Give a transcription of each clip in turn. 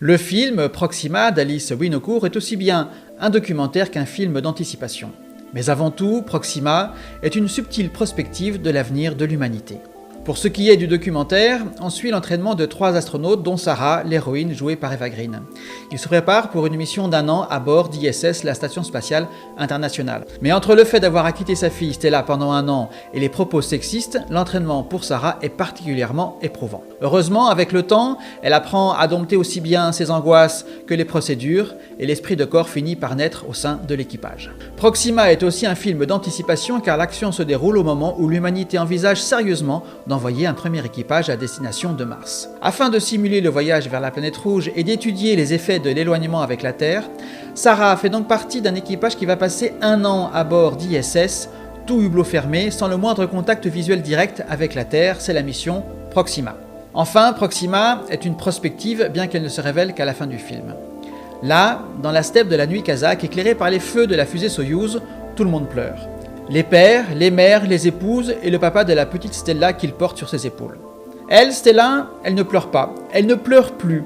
Le film Proxima d'Alice Winocourt est aussi bien un documentaire qu'un film d'anticipation. Mais avant tout, Proxima est une subtile prospective de l'avenir de l'humanité. Pour ce qui est du documentaire, on suit l'entraînement de 3 astronautes dont Sarah, l'héroïne jouée par Eva Green. Ils se préparent pour une mission d'1 an à bord d'ISS, la Station Spatiale Internationale. Mais entre le fait d'avoir acquitté sa fille Stella pendant 1 an et les propos sexistes, l'entraînement pour Sarah est particulièrement éprouvant. Heureusement, avec le temps, elle apprend à dompter aussi bien ses angoisses que les procédures, et l'esprit de corps finit par naître au sein de l'équipage. Proxima est aussi un film d'anticipation car l'action se déroule au moment où l'humanité envisage sérieusement d'envoyer un premier équipage à destination de Mars. Afin de simuler le voyage vers la planète rouge et d'étudier les effets de l'éloignement avec la Terre, Sarah fait donc partie d'un équipage qui va passer 1 an à bord d'ISS, tout hublot fermé, sans le moindre contact visuel direct avec la Terre. C'est la mission Proxima. Enfin, Proxima est une prospective, bien qu'elle ne se révèle qu'à la fin du film. Là, dans la steppe de la nuit kazakh, éclairée par les feux de la fusée Soyouz, tout le monde pleure. Les pères, les mères, les épouses et le papa de la petite Stella qu'il porte sur ses épaules. Elle, Stella, elle ne pleure pas, elle ne pleure plus.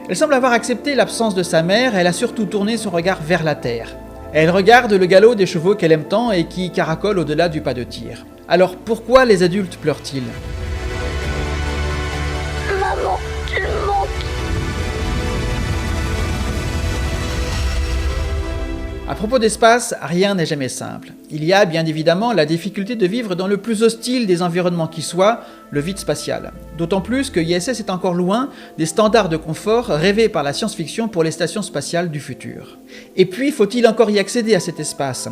Elle semble avoir accepté l'absence de sa mère, elle a surtout tourné son regard vers la terre. Elle regarde le galop des chevaux qu'elle aime tant et qui caracolent au-delà du pas de tir. Alors pourquoi les adultes pleurent-ils ? Maman, tu me manques. À propos d'espace, rien n'est jamais simple. Il y a bien évidemment la difficulté de vivre dans le plus hostile des environnements qui soit, le vide spatial. D'autant plus que ISS est encore loin des standards de confort rêvés par la science-fiction pour les stations spatiales du futur. Et puis, faut-il encore y accéder à cet espace ?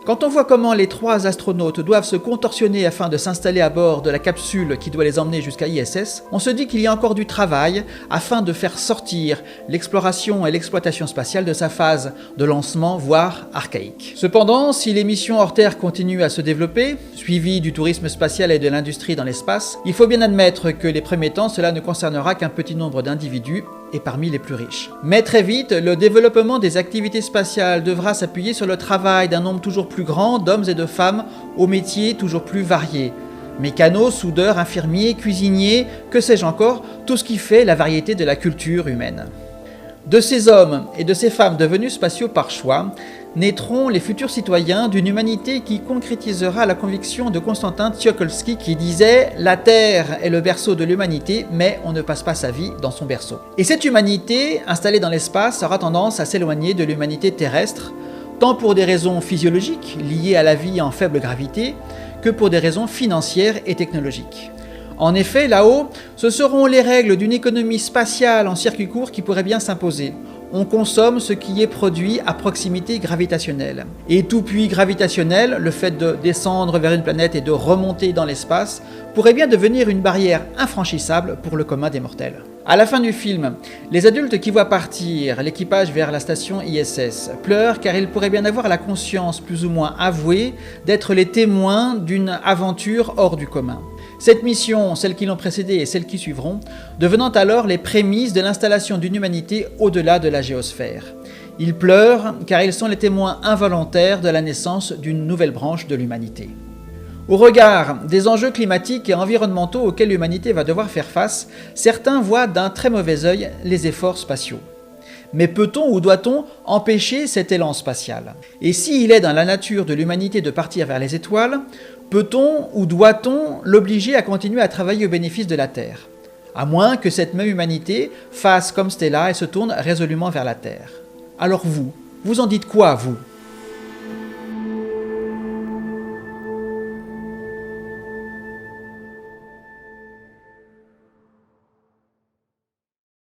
Quand on voit comment les 3 astronautes doivent se contorsionner afin de s'installer à bord de la capsule qui doit les emmener jusqu'à ISS, on se dit qu'il y a encore du travail afin de faire sortir l'exploration et l'exploitation spatiale de sa phase de lancement, voire archaïque. Cependant, si les missions hors Terre continuent à se développer, suivies du tourisme spatial et de l'industrie dans l'espace, il faut bien admettre que les premiers temps, cela ne concernera qu'un petit nombre d'individus, et parmi les plus riches. Mais très vite, le développement des activités spatiales devra s'appuyer sur le travail d'un nombre toujours plus grand d'hommes et de femmes aux métiers toujours plus variés. Mécanos, soudeurs, infirmiers, cuisiniers, que sais-je encore, tout ce qui fait la variété de la culture humaine. De ces hommes et de ces femmes devenus spatiaux par choix, naîtront les futurs citoyens d'une humanité qui concrétisera la conviction de Konstantin Tsiolkovsky qui disait « La Terre est le berceau de l'humanité, mais on ne passe pas sa vie dans son berceau ». Et cette humanité, installée dans l'espace, aura tendance à s'éloigner de l'humanité terrestre, tant pour des raisons physiologiques, liées à la vie en faible gravité, que pour des raisons financières et technologiques. En effet, là-haut, ce seront les règles d'une économie spatiale en circuit court qui pourraient bien s'imposer. On consomme ce qui est produit à proximité gravitationnelle. Et tout puits gravitationnel, le fait de descendre vers une planète et de remonter dans l'espace, pourrait bien devenir une barrière infranchissable pour le commun des mortels. À la fin du film, les adultes qui voient partir l'équipage vers la station ISS pleurent car ils pourraient bien avoir la conscience plus ou moins avouée d'être les témoins d'une aventure hors du commun. Cette mission, celles qui l'ont précédée et celles qui suivront, devenant alors les prémices de l'installation d'une humanité au-delà de la géosphère. Ils pleurent car ils sont les témoins involontaires de la naissance d'une nouvelle branche de l'humanité. Au regard des enjeux climatiques et environnementaux auxquels l'humanité va devoir faire face, certains voient d'un très mauvais œil les efforts spatiaux. Mais peut-on ou doit-on empêcher cet élan spatial ? Et s'il est dans la nature de l'humanité de partir vers les étoiles, peut-on ou doit-on l'obliger à continuer à travailler au bénéfice de la Terre ? À moins que cette même humanité fasse comme Stella et se tourne résolument vers la Terre. Alors vous en dites quoi, vous ?